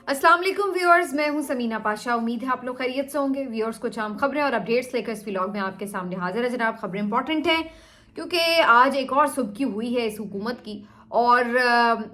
अस्सलाम वालेकुम व्यूअर्स, मैं हूं समीना पाशा। उम्मीद है आप लोग खैरियत से होंगे। व्यूअर्स, कुछ अहम खबरें और अपडेट्स लेकर इस व्लॉग में आपके सामने हाजिर है जनाब। खबरें इंपॉर्टेंट हैं क्योंकि आज एक और सुबकी हुई है इस हुकूमत की, और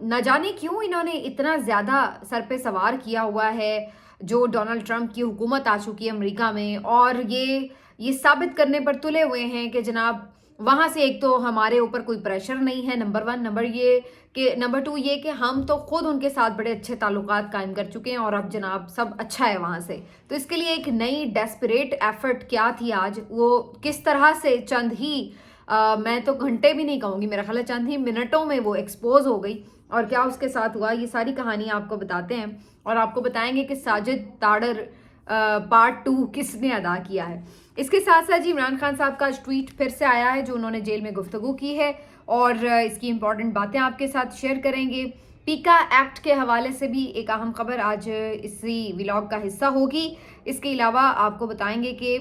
न जाने क्यों इन्होंने इतना ज़्यादा सर पे सवार किया हुआ है जो डोनाल्ड ट्रंप की हुकूमत आ चुकी है अमेरिका में, और ये साबित करने पर तुले हुए हैं कि जनाब वहाँ से एक तो हमारे ऊपर कोई प्रेशर नहीं है, नंबर वन। नंबर टू ये कि हम तो खुद उनके साथ बड़े अच्छे ताल्लुकात कायम कर चुके हैं और अब जनाब सब अच्छा है वहाँ से। तो इसके लिए एक नई डेस्परेट एफर्ट क्या थी आज, वो किस तरह से चंद ही मैं तो घंटे भी नहीं कहूँगी, मेरा ख्याल है चंद ही मिनटों में वो एक्सपोज हो गई, और क्या उसके साथ हुआ ये सारी कहानी आपको बताते हैं। और आपको बताएंगे कि साजिद ताड़र पार्ट 2 किसने अदा किया है। इसके साथ साथ जी इमरान खान साहब का आज ट्वीट फिर से आया है जो उन्होंने जेल में गुफ्तगू की है, और इसकी इंपॉर्टेंट बातें आपके साथ शेयर करेंगे। पीका एक्ट के हवाले से भी एक अहम खबर आज इसी व्लॉग का हिस्सा होगी। इसके अलावा आपको बताएंगे कि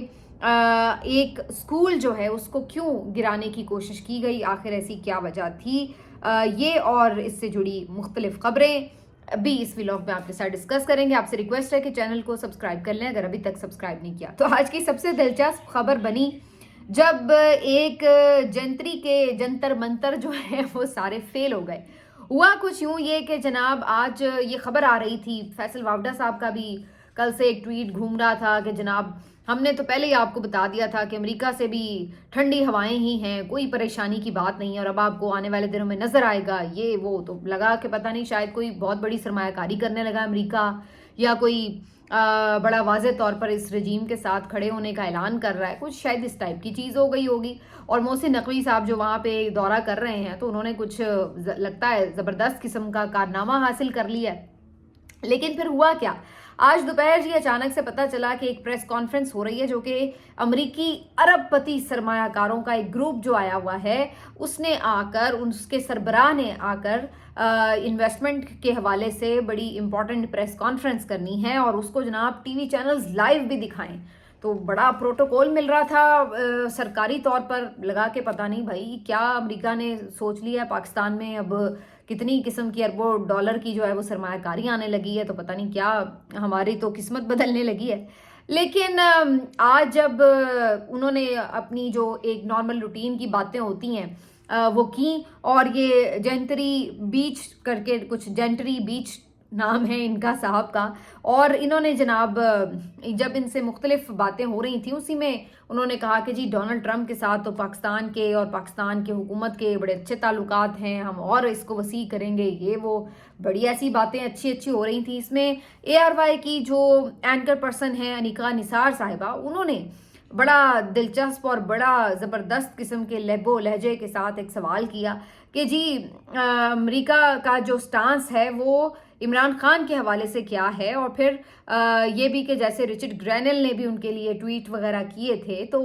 एक स्कूल जो है उसको क्यों गिराने की कोशिश की गई, आखिर ऐसी क्या वजह थी। ये और इससे जुड़ी मुख्तलिफ खबरें अभी इस व्लॉग में आपके साथ डिस्कस करेंगे। आपसे रिक्वेस्ट है कि चैनल को सब्सक्राइब कर लें अगर अभी तक सब्सक्राइब नहीं किया। तो आज की सबसे दिलचस्प खबर बनी जब एक जंतरी के जंतर मंतर जो है वो सारे फेल हो गए। हुआ कुछ यूं ये कि जनाब आज ये खबर आ रही थी, फैसल वावडा साहब का भी कल से एक ट्वीट घूम रहा था कि जनाब हमने तो पहले ही आपको बता दिया था कि अमेरिका से भी ठंडी हवाएं ही हैं, कोई परेशानी की बात नहीं है, और अब आपको आने वाले दिनों में नजर आएगा ये वो। तो लगा कि पता नहीं शायद कोई बहुत बड़ी सरमायाकारी करने लगा अमेरिका, या कोई बड़ा वाज़ेह तौर पर इस रजीम के साथ खड़े होने का ऐलान कर रहा है, कुछ शायद इस टाइप की चीज़ हो गई होगी। और मोहसिन नकवी साहब जो वहाँ पे दौरा कर रहे हैं तो उन्होंने कुछ लगता है ज़बरदस्त किस्म का कारनामा हासिल कर लिया है। लेकिन फिर हुआ क्या, आज दोपहर जी अचानक से पता चला कि एक प्रेस कॉन्फ्रेंस हो रही है जो कि अमरीकी अरबपति सरमायाकारों का एक ग्रुप जो आया हुआ है उसने आकर, उसके सरबराह ने आकर इन्वेस्टमेंट के हवाले से बड़ी इंपॉर्टेंट प्रेस कॉन्फ्रेंस करनी है, और उसको जनाब टीवी चैनल्स लाइव भी दिखाएं। तो बड़ा प्रोटोकॉल मिल रहा था सरकारी तौर पर, लगा के पता नहीं भाई क्या अमेरिका ने सोच लिया है पाकिस्तान में अब कितनी किस्म की अरबों डॉलर की जो है वो सरमायाकारी आने लगी है, तो पता नहीं क्या हमारी तो किस्मत बदलने लगी है। लेकिन आज जब उन्होंने अपनी जो एक नॉर्मल रूटीन की बातें होती हैं वो की, और ये जेंटरी बीच करके, कुछ जेंटरी बीच नाम है इनका साहब का, और इन्होंने जनाब जब इनसे मुख्तलिफ बातें हो रही थी उसी में उन्होंने कहा कि जी डोनाल्ड ट्रंप के साथ तो पाकिस्तान के और पाकिस्तान के हुकूमत के बड़े अच्छे ताल्लुकात हैं, हम और इसको वसी करेंगे, ये वो बड़ी ऐसी बातें अच्छी अच्छी हो रही थी। इसमें ARY की जो एंकर पर्सन है अनिका निसार साहिबा, उन्होंने बड़ा दिलचस्प और बड़ा ज़बरदस्त किस्म के लहबो लहजे के साथ एक सवाल किया कि जी अमेरिका का जो स्टांस है वो इमरान खान के हवाले से क्या है, और फिर ये भी कि जैसे रिचर्ड ग्रैनल ने भी उनके लिए ट्वीट वगैरह किए थे, तो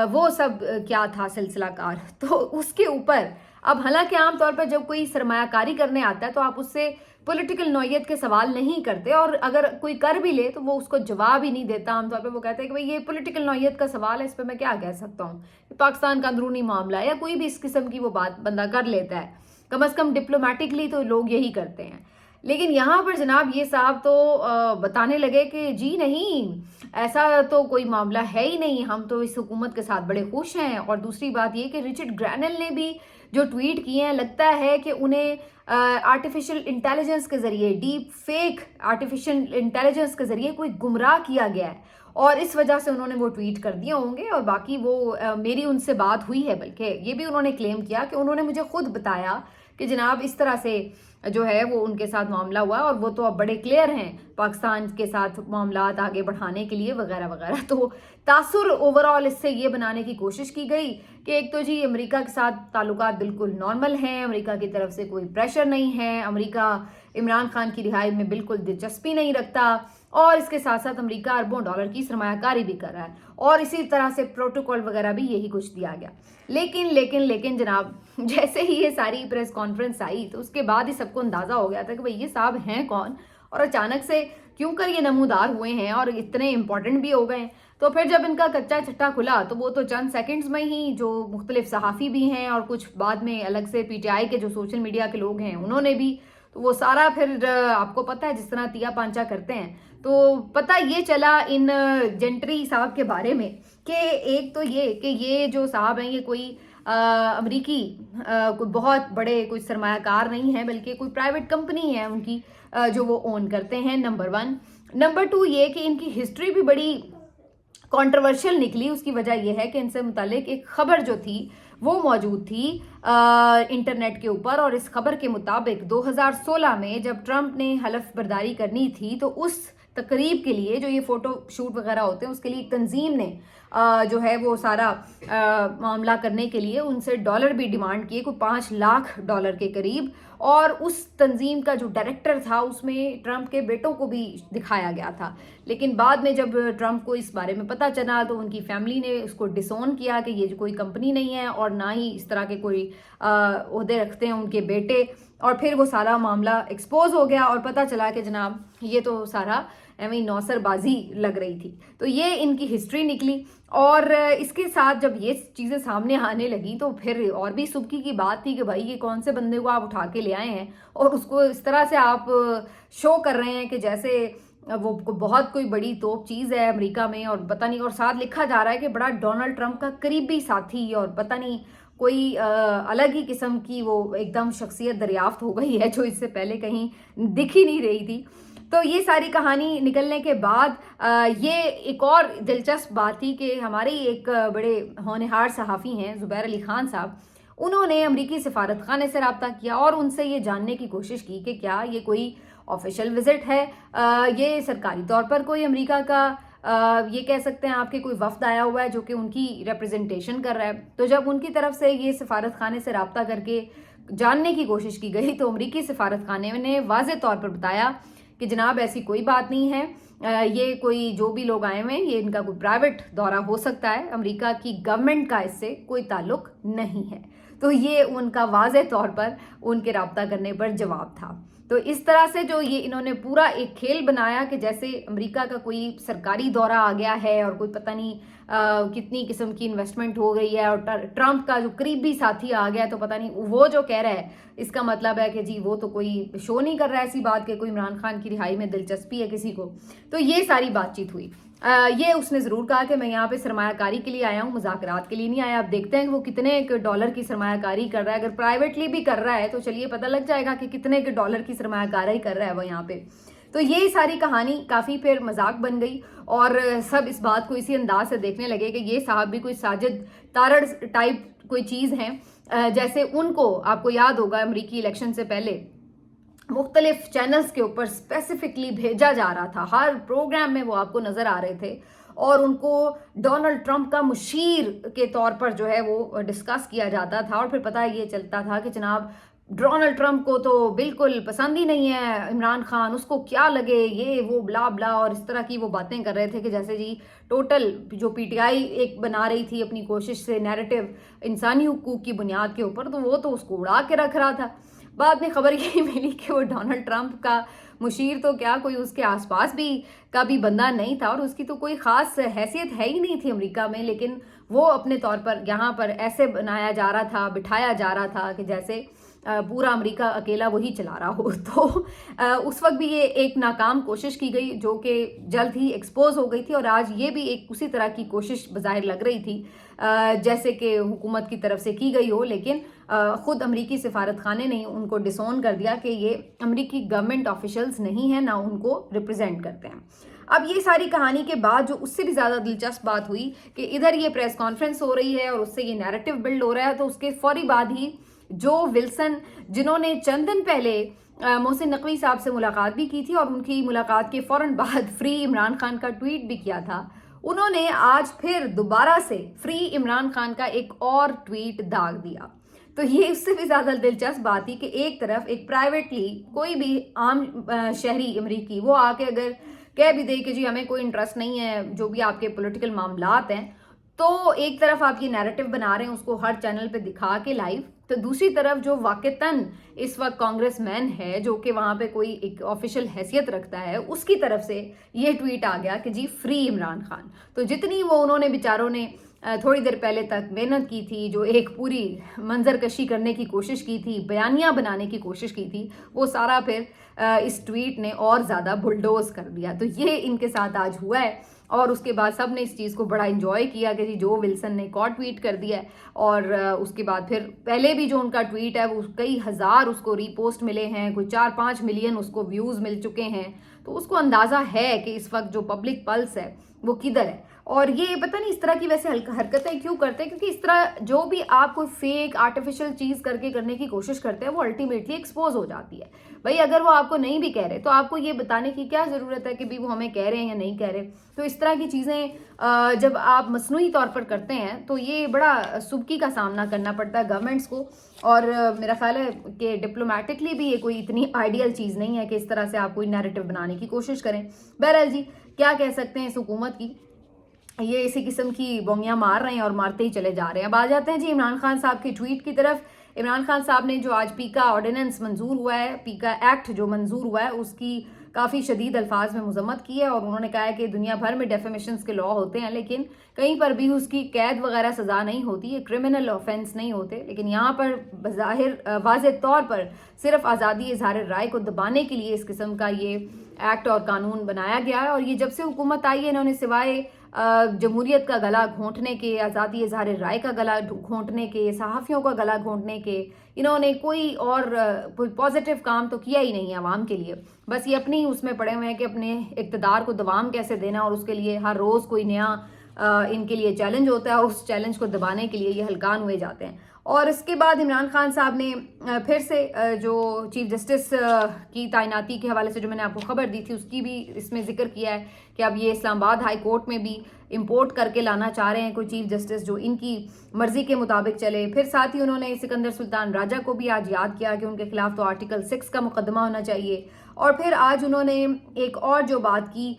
वो सब क्या था सिलसिलाकार। तो उसके ऊपर अब हालांकि आमतौर पर जब कोई सरमायाकारी करने आता है तो आप उससे पॉलिटिकल नौयत के सवाल नहीं करते, और अगर कोई कर भी ले तो वो उसको जवाब ही नहीं देता। आमतौर पे वो कहते हैं कि भाई ये पॉलिटिकल नौयत का सवाल है, इस पर मैं क्या कह सकता हूँ, पाकिस्तान का अंदरूनी मामला है, या कोई भी इस किस्म की वो बात बंदा कर लेता है, कम अज कम डिप्लोमेटिकली तो लोग यही करते हैं। लेकिन यहाँ पर जनाब ये साहब तो बताने लगे कि जी नहीं, ऐसा तो कोई मामला है ही नहीं, हम तो इस हुकूमत के साथ बड़े खुश हैं। और दूसरी बात ये कि रिचर्ड ग्रैनल ने भी जो ट्वीट किए हैं, लगता है कि उन्हें आर्टिफिशियल इंटेलिजेंस के जरिए, डीप फेक आर्टिफिशियल इंटेलिजेंस के जरिए कोई गुमराह किया गया है, और इस वजह से उन्होंने वो ट्वीट कर दिए होंगे। और बाकी वो मेरी उनसे बात हुई है, बल्कि ये भी उन्होंने क्लेम किया कि उन्होंने मुझे खुद बताया कि जनाब इस तरह से जो है वो उनके साथ मामला हुआ, और वो तो अब बड़े क्लियर हैं पाकिस्तान के साथ मामलात आगे बढ़ाने के लिए वगैरह वगैरह। तो तासुर ओवरऑल इससे ये बनाने की कोशिश की गई कि एक तो जी अमेरिका के साथ ताल्लुकात बिल्कुल नॉर्मल हैं, अमेरिका की तरफ से कोई प्रेशर नहीं है, अमेरिका इमरान खान की रिहाई में बिल्कुल दिलचस्पी नहीं रखता, और इसके साथ साथ अमेरिका अरबों डॉलर की सरमायाकारी भी कर रहा है, और इसी तरह से प्रोटोकॉल वगैरह भी यही कुछ दिया गया। लेकिन जनाब जैसे ही ये सारी प्रेस कॉन्फ्रेंस आई तो उसके बाद ही सबको अंदाजा हो गया था कि भाई ये साहब हैं कौन, और अचानक से क्यों कर ये नमूदार हुए हैं और इतने इंपॉर्टेंट भी हो गए। तो फिर जब इनका कच्चा छट्टा खुला तो वो तो चंद सेकंड्स में ही जो मुख्तलिफ सहाफ़ी भी हैं और कुछ बाद में अलग से PTI के जो सोशल मीडिया के लोग हैं उन्होंने भी تو وہ سارا پھر آپ کو پتہ ہے جس طرح تیا پانچا کرتے ہیں، تو پتہ یہ چلا ان جنٹری صاحب کے بارے میں کہ ایک تو یہ کہ یہ جو صاحب ہیں یہ کوئی امریکی کوئی بہت بڑے کوئی سرمایہ کار نہیں ہے، بلکہ کوئی پرائیویٹ کمپنی ہے ان کی جو وہ اون کرتے ہیں، نمبر 1۔ نمبر 2 یہ کہ ان کی ہسٹری بھی بڑی کنٹروورشل نکلی۔ اس کی وجہ یہ ہے کہ ان سے متعلق ایک خبر جو تھی وہ موجود تھی انٹرنیٹ کے اوپر، اور اس خبر کے مطابق 2016 میں جب ٹرمپ نے حلف برداری کرنی تھی تو اس تقریب کے لیے جو یہ فوٹو شوٹ وغیرہ ہوتے ہیں اس کے لیے ایک تنظیم نے جو ہے وہ سارا معاملہ کرنے کے لیے ان سے ڈالر بھی ڈیمانڈ کیے، کوئی $5 لاکھ کے قریب، اور اس تنظیم کا جو ڈائریکٹر تھا اس میں ٹرمپ کے بیٹوں کو بھی دکھایا گیا تھا۔ لیکن بعد میں جب ٹرمپ کو اس بارے میں پتہ چلا تو ان کی فیملی نے اس کو ڈسون کیا کہ یہ کوئی کمپنی نہیں ہے اور نہ ہی اس طرح کے کوئی عہدے رکھتے ہیں ان کے بیٹے، اور پھر وہ سارا معاملہ ایکسپوز ہو گیا اور پتہ چلا کہ جناب یہ تو سارا ایویں نوسر بازی لگ رہی تھی۔ تو یہ ان کی ہسٹری نکلی، اور اس کے ساتھ جب یہ چیزیں سامنے آنے لگی تو پھر اور بھی سبکی کی بات تھی کہ بھائی یہ کون سے بندے کو آپ اٹھا کے لے آئے ہیں اور اس کو اس طرح سے آپ شو کر رہے ہیں کہ جیسے وہ بہت کوئی بڑی توپ چیز ہے امریکہ میں، اور پتہ نہیں، اور ساتھ لکھا جا رہا ہے کہ بڑا ڈونلڈ ٹرمپ کا قریبی ساتھی، اور پتہ نہیں کوئی الگ ہی قسم کی وہ ایک دم شخصیت دریافت ہو گئی ہے جو اس سے پہلے کہیں دکھ ہی نہیں رہی تھی۔ تو یہ ساری کہانی نکلنے کے بعد یہ ایک اور دلچسپ بات تھی کہ ہمارے ایک بڑے ہونہار صحافی ہیں زبیر علی خان صاحب، انہوں نے امریکی سفارت خانے سے رابطہ کیا اور ان سے یہ جاننے کی کوشش کی کہ کیا یہ کوئی آفیشیل وزٹ ہے، یہ سرکاری طور پر کوئی امریکہ کا یہ کہہ سکتے ہیں آپ کے کوئی وفد آیا ہوا ہے جو کہ ان کی ریپرزنٹیشن کر رہا ہے۔ تو جب ان کی طرف سے یہ سفارت خانے سے رابطہ کر کے جاننے کی کوشش کی گئی تو امریکی سفارت خانے نے واضح طور پر بتایا کہ جناب ایسی کوئی بات نہیں ہے، یہ کوئی جو بھی لوگ آئے ہوئے ہیں یہ ان کا کوئی پرائیویٹ دورہ ہو سکتا ہے، امریکہ کی گورنمنٹ کا اس سے کوئی تعلق نہیں ہے۔ تو یہ ان کا واضح طور پر ان کے رابطہ کرنے پر جواب تھا۔ تو اس طرح سے جو یہ انہوں نے پورا ایک کھیل بنایا کہ جیسے امریکہ کا کوئی سرکاری دورہ آ گیا ہے اور کوئی پتہ نہیں کتنی قسم کی انویسٹمنٹ ہو گئی ہے، اور ٹرمپ کا جو قریبی ساتھی آ گیا تو پتہ نہیں وہ جو کہہ رہا ہے اس کا مطلب ہے کہ جی وہ تو کوئی شو نہیں کر رہا ہے ایسی بات کہ کوئی عمران خان کی رہائی میں دلچسپی ہے کسی کو۔ تو یہ ساری بات چیت ہوئی۔ یہ اس نے ضرور کہا کہ میں یہاں پہ سرمایہ کاری کے لیے آیا ہوں، مذاکرات کے لیے نہیں آیا۔ اب دیکھتے ہیں کہ وہ کتنے ڈالر کی سرمایہ کاری کر رہا ہے، اگر پرائیویٹلی بھی کر رہا ہے تو چلیے پتہ لگ جائے گا کہ کتنے کے ڈالر کی سرمایہ کاری کر رہا ہے وہ یہاں پہ۔ تو یہ ساری کہانی کافی پھر مذاق بن گئی اور سب اس بات کو اسی انداز سے دیکھنے لگے کہ یہ صاحب بھی کوئی ساجد تارڑ ٹائپ کوئی چیز ہیں، جیسے ان کو آپ کو یاد ہوگا امریکی الیکشن سے پہلے مختلف چینلز کے اوپر اسپیسیفکلی بھیجا جا رہا تھا، ہر پروگرام میں وہ آپ کو نظر آ رہے تھے اور ان کو ڈونلڈ ٹرمپ کا مشیر کے طور پر جو ہے وہ ڈسکس کیا جاتا تھا، اور پھر پتہ یہ چلتا تھا کہ جناب ڈونلڈ ٹرمپ کو تو بالکل پسند ہی نہیں ہے عمران خان، اس کو کیا لگے یہ وہ بلا بلا، اور اس طرح کی وہ باتیں کر رہے تھے کہ جیسے جی ٹوٹل جو پی ٹی آئی ایک بنا رہی تھی اپنی کوشش سے نیریٹو انسانی حقوق کی بنیاد کے اوپر، تو وہ تو اس کو اڑا کے رکھ رہا تھا۔ بعد میں خبر یہی ملی کہ وہ ڈونلڈ ٹرمپ کا مشیر تو کیا کوئی اس کے آس پاس بھی کا بھی بندہ نہیں تھا، اور اس کی تو کوئی خاص حیثیت ہے ہی نہیں تھی امریکہ میں، لیکن وہ اپنے طور پر یہاں پر ایسے بنایا جا رہا تھا، بٹھایا جا رہا تھا کہ جیسے پورا امریکہ اکیلا وہی چلا رہا ہو۔ تو اس وقت بھی یہ ایک ناکام کوشش کی گئی جو کہ جلد ہی ایکسپوز ہو گئی تھی، اور آج یہ بھی ایک اسی طرح کی کوشش بظاہر لگ رہی تھی جیسے کہ حکومت کی طرف سے کی گئی ہو، لیکن خود امریکی سفارت خانے نے ان کو ڈسون کر دیا کہ یہ امریکی گورنمنٹ آفیشلز نہیں ہیں، نہ ان کو ریپرزینٹ کرتے ہیں۔ اب یہ ساری کہانی کے بعد جو اس سے بھی زیادہ دلچسپ بات ہوئی کہ ادھر یہ پریس کانفرنس ہو رہی ہے اور اس سے یہ نیریٹو بلڈ ہو رہا ہے، تو اس کے فوری بعد ہی جو ولسن جنہوں نے چند دن پہلے محسن نقوی صاحب سے ملاقات بھی کی تھی اور ان کی ملاقات کے فوراً بعد فری عمران خان کا ٹویٹ بھی کیا تھا، انہوں نے آج پھر دوبارہ سے فری عمران خان کا ایک اور ٹویٹ داغ دیا۔ تو یہ اس سے بھی زیادہ دلچسپ بات تھی کہ ایک طرف ایک پرائیویٹلی کوئی بھی عام شہری امریکی وہ آ کے اگر کہہ بھی دے کہ جی ہمیں کوئی انٹرسٹ نہیں ہے جو بھی آپ کے پولیٹیکل معاملات ہیں، تو ایک طرف آپ یہ نیریٹو بنا رہے ہیں اس کو ہر چینل پہ دکھا کے لائیو، تو دوسری طرف جو واقعتاً اس وقت کانگریس مین ہے جو کہ وہاں پہ کوئی ایک آفیشیل حیثیت رکھتا ہے، اس کی طرف سے یہ ٹویٹ آ گیا کہ جی فری عمران خان۔ تو جتنی وہ انہوں نے بیچاروں نے थोड़ी देर पहले तक मेहनत की थी, जो एक पूरी मंजर कशी करने की कोशिश की थी, बयानिया बनाने की कोशिश की थी, वो सारा फिर इस ट्वीट ने और ज़्यादा बुलडोज कर दिया। तो ये इनके साथ आज हुआ है और उसके बाद सब ने इस चीज़ को बड़ा इन्जॉय किया कि जी जो विल्सन ने एक और ट्वीट कर दिया है। और उसके बाद फिर पहले भी जो उनका ट्वीट है वो कई हज़ार उसको रीपोस्ट मिले हैं, कोई 4-5 मिलियन उसको व्यूज़ मिल चुके हैं। तो उसको अंदाज़ा है कि इस वक्त जो पब्लिक पल्स है वो किधर है। और ये पता नहीं इस तरह की वैसे हरकतें क्यों करते हैं, क्योंकि इस तरह जो भी आप कोई फेक आर्टिफिशियल चीज़ करके करने की कोशिश करते हैं वो अल्टीमेटली एक्सपोज हो जाती है। भाई अगर वो आपको नहीं भी कह रहे तो आपको ये बताने की क्या ज़रूरत है कि भी वो हमें कह रहे हैं या नहीं कह रहे। तो इस तरह की चीज़ें जब आप मसनूई तौर पर करते हैं तो ये बड़ा सुबकी का सामना करना पड़ता है गवर्नमेंट्स को। और मेरा ख्याल है कि डिप्लोमेटिकली भी ये कोई इतनी आइडियल चीज़ नहीं है कि इस तरह से आप कोई नैरेटिव बनाने की कोशिश करें। बहरहाल जी क्या कह सकते हैं इस हुकूमत की, ये इसी किस्म की बोंगियाँ मार रहे हैं और मारते ही चले जा रहे हैं। अब आ जाते हैं जी इमरान खान साहब की ट्वीट की तरफ। इमरान खान साहब ने जो आज पीका ऑर्डिनेंस मंजूर हुआ है, पीका एक्ट जो मंजूर हुआ है, उसकी काफ़ी शदीद अल्फाज में मजम्मत की है और उन्होंने कहा है कि दुनिया भर में डेफेमेशंस के लॉ होते हैं लेकिन कहीं पर भी उसकी कैद वगैरह सज़ा नहीं होती, ये क्रिमिनल ऑफेंस नहीं होते। लेकिन यहाँ पर बज़ाहिर वाज़े तौर पर सिर्फ आज़ादी इजहार राय को दबाने के लिए इस किस्म का ये एक्ट और कानून बनाया गया है। और ये जब से हुकूमत आई है इन्होंने सिवाय जमहूरियत का गला घोंटने के, आज़ादी इजहार राय का गला घोंटने के, सहाफ़ियों का गला घोंटने के, इन्होंने कोई और कोई पॉजिटिव काम तो किया ही नहीं है आवाम के लिए। बस ये अपनी उसमें पड़े हुए हैं कि अपने इक़्तिदार को दवाम कैसे देना और उसके लिए हर रोज़ कोई नया इनके लिए चैलेंज होता है और उस चैलेंज को दबाने के लिए ये हलकान हुए जाते हैं। और इसके बाद इमरान खान साहब ने फिर से जो चीफ जस्टिस की तैनाती के हवाले से जो मैंने आपको खबर दी थी उसकी भी इसमें जिक्र किया है कि अब ये इस्लामाबाद हाई कोर्ट में भी इंपोर्ट करके लाना चाह रहे हैं कोई चीफ जस्टिस जो इनकी मर्जी के मुताबिक चले। फिर साथ ही उन्होंने सिकंदर सुल्तान राजा को भी आज याद किया कि उनके खिलाफ तो आर्टिकल 6 का मुकदमा होना चाहिए। और फिर आज उन्होंने एक और जो बात की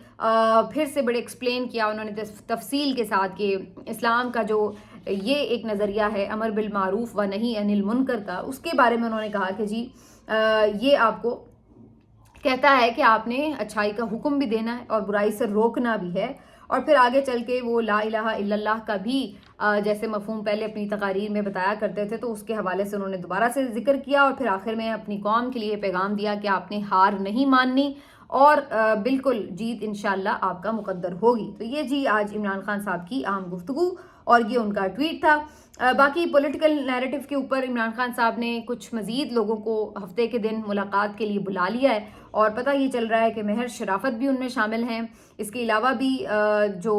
फिर से बड़े एक्सप्लेन किया उन्होंने तफसील के साथ कि इस्लाम का जो ये एक नज़रिया है अमर बिल मारूफ व नहीं अनिल मुनकर का, उसके बारे में उन्होंने कहा कि जी ये आपको कहता है कि आपने अच्छाई का हुक्म भी देना है और बुराई से रोकना भी है। और फिर आगे चल के वो ला इलाहा इल्लल्लाह का भी जैसे मफहूम पहले अपनी तकारीर में बताया करते थे तो उसके हवाले से उन्होंने दोबारा से जिक्र किया और फिर आखिर में अपनी कौम के लिए पैगाम दिया कि आपने हार नहीं माननी और बिल्कुल जीत इंशाल्लाह आपका मुकद्दर होगी। तो ये जी आज इमरान खान साहब की अहम गुफ्तगू और ये उनका ट्वीट था। बाकी पॉलिटिकल नैरेटिव के ऊपर इमरान खान साहब ने कुछ मज़ीद लोगों को हफ्ते के दिन मुलाकात के लिए बुला लिया है और पता ये चल रहा है कि महर शराफत भी उनमें शामिल हैं। इसके अलावा भी जो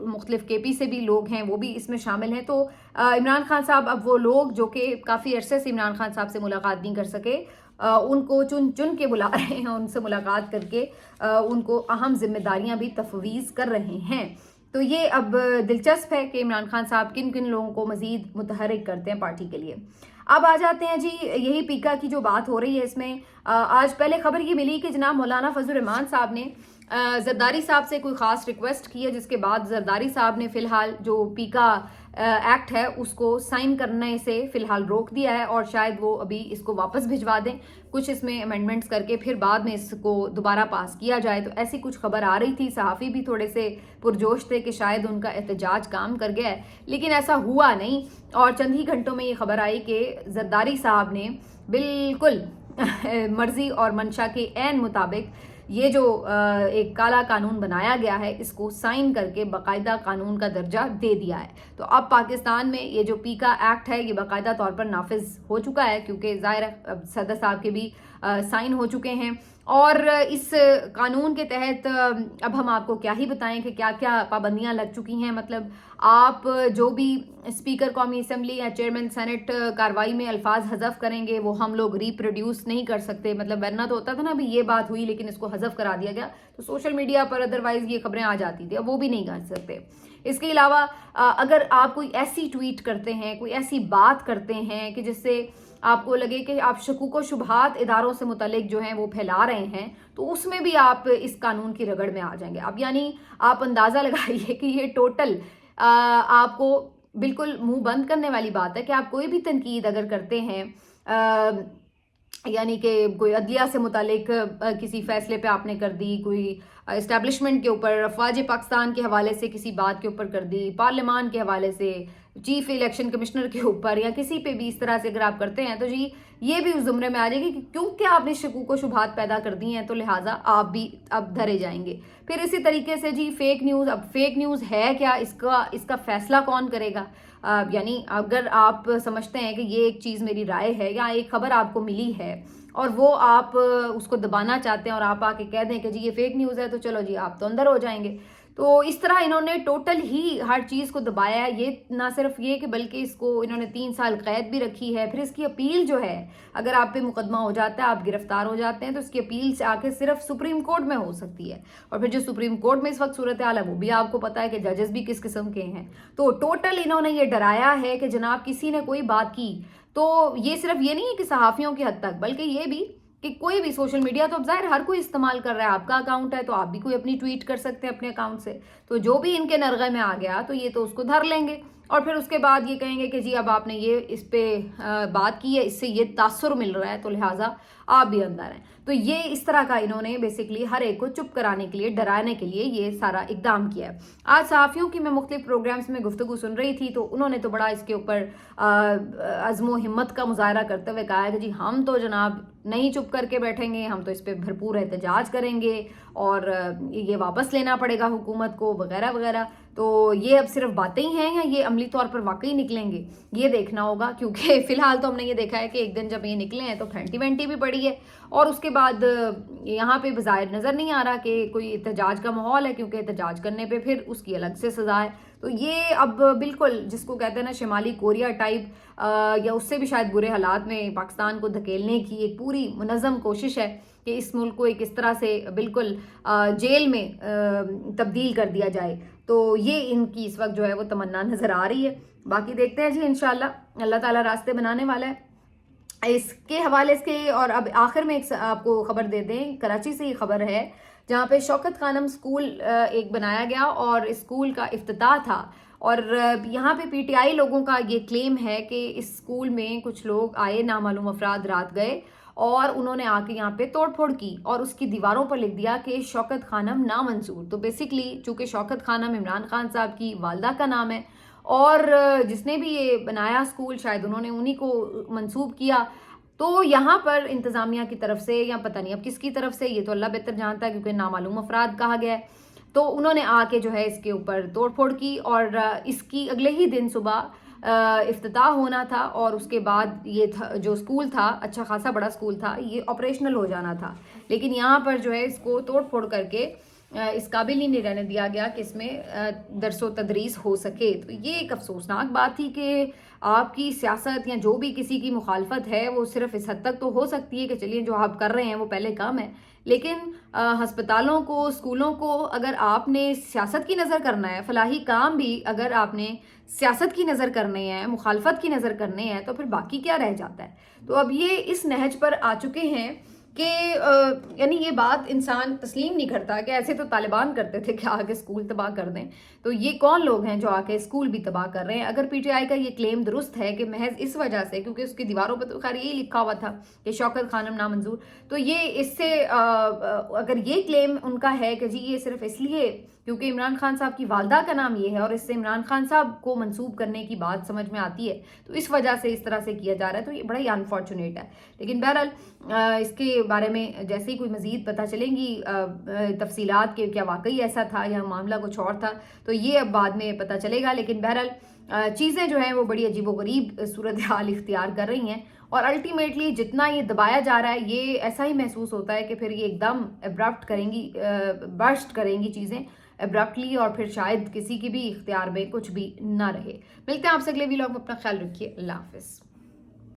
मुख्तलिफ केपी से भी लोग हैं वो भी इसमें शामिल हैं। तो इमरान खान साहब अब वो लोग जो कि काफ़ी अरसे से इमरान खान साहब से मुलाकात नहीं कर सके उनको चुन चुन के बुला रहे हैं, उनसे मुलाकात करके उनको अहम जिम्मेदारियां भी तफवीज़ कर रहे हैं। तो ये अब दिलचस्प है कि इमरान खान साहब किन किन लोगों को मज़ीद मुतहरिक करते हैं पार्टी के लिए। अब आ जाते हैं जी यही पीका की जो बात हो रही है इसमें आज पहले खबर ये मिली कि जनाब मौलाना फजल रहमान साहब ने जरदारी साहब से कोई ख़ास रिक्वेस्ट की है जिसके बाद जरदारी साहब ने फ़िलहाल जो पीका एक्ट है उसको साइन करने से फ़िलहाल रोक दिया है और शायद वो अभी इसको वापस भिजवा दें, कुछ इसमें अमेंडमेंट्स करके फिर बाद में इसको दोबारा पास किया जाए। तो ऐसी कुछ खबर आ रही थी, सहाफ़ी भी थोड़े से पुरजोश थे कि शायद उनका एहतजाज काम कर गया है, लेकिन ऐसा हुआ नहीं और चंद ही घंटों में ये खबर आई कि जरदारी साहब ने बिल्कुल मर्ज़ी और मंशा के ऐन मुताबिक ये जो एक काला कानून बनाया गया है इसको साइन करके बाकायदा कानून का दर्जा दे दिया है। तो अब पाकिस्तान में ये जो पीका एक्ट है ये बाकायदा तौर पर नाफिज हो चुका है क्योंकि ज़ाहिर है सदर साहब के भी साइन हो चुके हैं और इस कानून के तहत अब हम आपको क्या ही बताएं कि क्या क्या पाबंदियां लग चुकी हैं। मतलब आप जो भी स्पीकर कौमी असम्बली या चेयरमैन सेनेट कार्रवाई में अल्फाज हज़फ करेंगे वो हम लोग रिप्रोड्यूस नहीं कर सकते। मतलब वरना तो होता था ना, अभी ये बात हुई लेकिन इसको हज़फ करा दिया गया तो सोशल मीडिया पर अदरवाइज़ ये खबरें आ जाती थी, अब वो भी नहीं कर सकते। इसके अलावा अगर आप कोई ऐसी ट्वीट करते हैं, कोई ऐसी बात करते हैं कि जिससे आपको लगे कि आप शकूक व शुबहात इदारों से मुतल्लिक जो हैं वो फैला रहे हैं तो उसमें भी आप इस कानून की रगड़ में आ जाएंगे। अब यानी आप अंदाज़ा लगाइए कि ये टोटल आपको बिल्कुल मुंह बंद करने वाली बात है कि आप कोई भी तनकीद अगर करते हैं یعنی کہ کوئی عدلیہ سے متعلق کسی فیصلے پہ آپ نے کر دی، کوئی اسٹیبلشمنٹ کے اوپر، افواج پاکستان کے حوالے سے کسی بات کے اوپر کر دی، پارلیمان کے حوالے سے، چیف الیکشن کمشنر کے اوپر، یا کسی پہ بھی اس طرح سے اگر آپ کرتے ہیں تو جی یہ بھی اس زمرے میں آ جائے گی کہ کیونکہ آپ نے شکوک و شبہات پیدا کر دی ہیں تو لہٰذا آپ بھی اب دھرے جائیں گے۔ پھر اسی طریقے سے جی فیک نیوز، اب فیک نیوز ہے کیا، اس کا فیصلہ کون کرے گا؟ یعنی اگر آپ سمجھتے ہیں کہ یہ ایک چیز میری رائے ہے یا ایک خبر آپ کو ملی ہے اور وہ آپ اس کو دبانا چاہتے ہیں اور آپ آ کے کہہ دیں کہ جی یہ فیک نیوز ہے، تو چلو جی آپ تو اندر ہو جائیں گے۔ تو اس طرح انہوں نے ٹوٹل ہی ہر چیز کو دبایا ہے۔ یہ نہ صرف یہ کہ بلکہ اس کو انہوں نے 3 سال قید بھی رکھی ہے۔ پھر اس کی اپیل جو ہے، اگر آپ پہ مقدمہ ہو جاتا ہے، آپ گرفتار ہو جاتے ہیں، تو اس کی اپیل سے آ کے صرف سپریم کورٹ میں ہو سکتی ہے، اور پھر جو سپریم کورٹ میں اس وقت صورتحال ہے وہ بھی آپ کو پتا ہے کہ ججز بھی کس قسم کے ہیں۔ تو ٹوٹل انہوں نے یہ ڈرایا ہے کہ جناب کسی نے کوئی بات کی تو یہ صرف یہ نہیں ہے کہ صحافیوں کی حد تک، بلکہ یہ بھی کہ کوئی بھی سوشل میڈیا تو اب ظاہر ہر کوئی استعمال کر رہا ہے، آپ کا اکاؤنٹ ہے تو آپ بھی کوئی اپنی ٹویٹ کر سکتے ہیں اپنے اکاؤنٹ سے، تو جو بھی ان کے نرغے میں آ گیا تو یہ تو اس کو دھر لیں گے، اور پھر اس کے بعد یہ کہیں گے کہ جی اب آپ نے یہ اس پہ بات کی ہے، اس سے یہ تاثر مل رہا ہے تو لہٰذا آپ بھی اندر ہیں۔ تو یہ اس طرح کا انہوں نے بیسکلی ہر ایک کو چپ کرانے کے لیے، ڈرانے کے لیے یہ سارا اقدام کیا ہے۔ آج صحافیوں کی میں مختلف پروگرامز میں گفتگو سن رہی تھی تو انہوں نے تو بڑا اس کے اوپر عزم و ہمت کا مظاہرہ کرتے ہوئے کہا ہے کہ جی ہم تو جناب نہیں چپ کر کے بیٹھیں گے، ہم تو اس پہ بھرپور احتجاج کریں گے اور یہ واپس لینا پڑے گا حکومت کو، وغیرہ وغیرہ۔ تو یہ اب صرف باتیں ہی ہیں یا یہ عملی طور پر واقعی نکلیں گے، یہ دیکھنا ہوگا، کیونکہ فی الحال تو ہم نے یہ دیکھا ہے کہ ایک دن جب یہ نکلے ہیں تو پھینٹی وینٹی بھی پڑی ہے، اور اس کے بعد یہاں پہ بظاہر نظر نہیں آ رہا کہ کوئی احتجاج کا ماحول ہے، کیونکہ احتجاج کرنے پہ پھر اس کی الگ سے سزا ہے۔ تو یہ اب بالکل جس کو کہتے ہیں نا شمالی کوریا ٹائپ یا اس سے بھی شاید برے حالات میں پاکستان کو دھکیلنے کی ایک پوری منظم کوشش ہے کہ اس ملک کو ایک اس طرح سے بالکل جیل میں تبدیل کر دیا جائے۔ تو یہ ان کی اس وقت جو ہے وہ تمنا نظر آ رہی ہے۔ باقی دیکھتے ہیں جی انشاءاللہ اللہ تعالیٰ راستے بنانے والا ہے۔ اس کے حوالے سے اور اب آخر میں ایک آپ کو خبر دے دیں، کراچی سے یہ خبر ہے جہاں پہ شوکت خانم اسکول ایک بنایا گیا اور اسکول کا افتتاح تھا، اور یہاں پہ پی ٹی آئی لوگوں کا یہ کلیم ہے کہ اس اسکول میں کچھ لوگ آئے، نامعلوم افراد رات گئے اور انہوں نے آ کے یہاں پہ توڑ پھوڑ کی اور اس کی دیواروں پر لکھ دیا کہ شوکت خانم نامنظور۔ تو بیسکلی چونکہ شوکت خانم عمران خان صاحب کی والدہ کا نام ہے اور جس نے بھی یہ بنایا اسکول شاید انہوں نے انہی کو منسوب کیا، تو یہاں پر انتظامیہ کی طرف سے یا پتہ نہیں اب کس کی طرف سے، یہ تو اللہ بہتر جانتا ہے کیونکہ نامعلوم افراد کہا گیا ہے، تو انہوں نے آ کے جو ہے اس کے اوپر توڑ پھوڑ کی اور اس کی اگلے ہی دن صبح افتتاح ہونا تھا، اور اس کے بعد یہ جو اسکول تھا اچھا خاصا بڑا اسکول تھا، یہ آپریشنل ہو جانا تھا، لیکن یہاں پر جو ہے اس کو توڑ پھوڑ کر کے اس قابل ہی نہیں رہنے دیا گیا کہ اس میں درس و تدریس ہو سکے۔ تو یہ ایک افسوسناک بات تھی کہ آپ کی سیاست یا جو بھی کسی کی مخالفت ہے وہ صرف اس حد تک تو ہو سکتی ہے کہ چلیے جو آپ کر رہے ہیں وہ پہلے کام ہے، لیکن ہسپتالوں کو، اسکولوں کو اگر آپ نے سیاست کی نظر کرنا ہے، فلاحی کام بھی اگر آپ نے سیاست کی نظر کرنے ہیں، مخالفت کی نظر کرنے ہیں، تو پھر باقی کیا رہ جاتا ہے؟ تو اب یہ اس نہج پر آ چکے ہیں کہ یعنی یہ بات انسان تسلیم نہیں کرتا کہ ایسے تو طالبان کرتے تھے کہ آگے اسکول تباہ کر دیں، تو یہ کون لوگ ہیں جو آ کے اسکول بھی تباہ کر رہے ہیں؟ اگر پی ٹی آئی کا یہ کلیم درست ہے کہ محض اس وجہ سے کیونکہ اس کی دیواروں پہ تو خیر یہی لکھا ہوا تھا کہ شوکت خانم نامنظور، تو یہ اس سے اگر یہ کلیم ان کا ہے کہ جی یہ صرف اس لیے کیونکہ عمران خان صاحب کی والدہ کا نام یہ ہے اور اس سے عمران خان صاحب کو منسوب کرنے کی بات سمجھ میں آتی ہے، تو اس وجہ سے اس طرح سے کیا جا رہا ہے، تو یہ بڑا ہی انفارچونیٹ ہے۔ لیکن بہرحال اس کے بارے میں جیسے ہی کوئی مزید پتہ چلیں گی تفصیلات کہ کیا واقعی ایسا تھا یا معاملہ کچھ اور تھا، تو یہ اب بعد میں پتہ چلے گا، لیکن بہرحال چیزیں جو ہیں وہ بڑی عجیب و غریب صورتحال اختیار کر رہی ہیں، اور الٹیمیٹلی جتنا یہ دبایا جا رہا ہے یہ ایسا ہی محسوس ہوتا ہے کہ پھر یہ ایک دم ابرپٹ کریں گی، برسٹ کریں گی چیزیں ابرپٹلی، اور پھر شاید کسی کی بھی اختیار میں کچھ بھی نہ رہے۔ ملتے ہیں آپ سے اگلے ویلاگ میں، اپنا خیال رکھیے، اللہ حافظ۔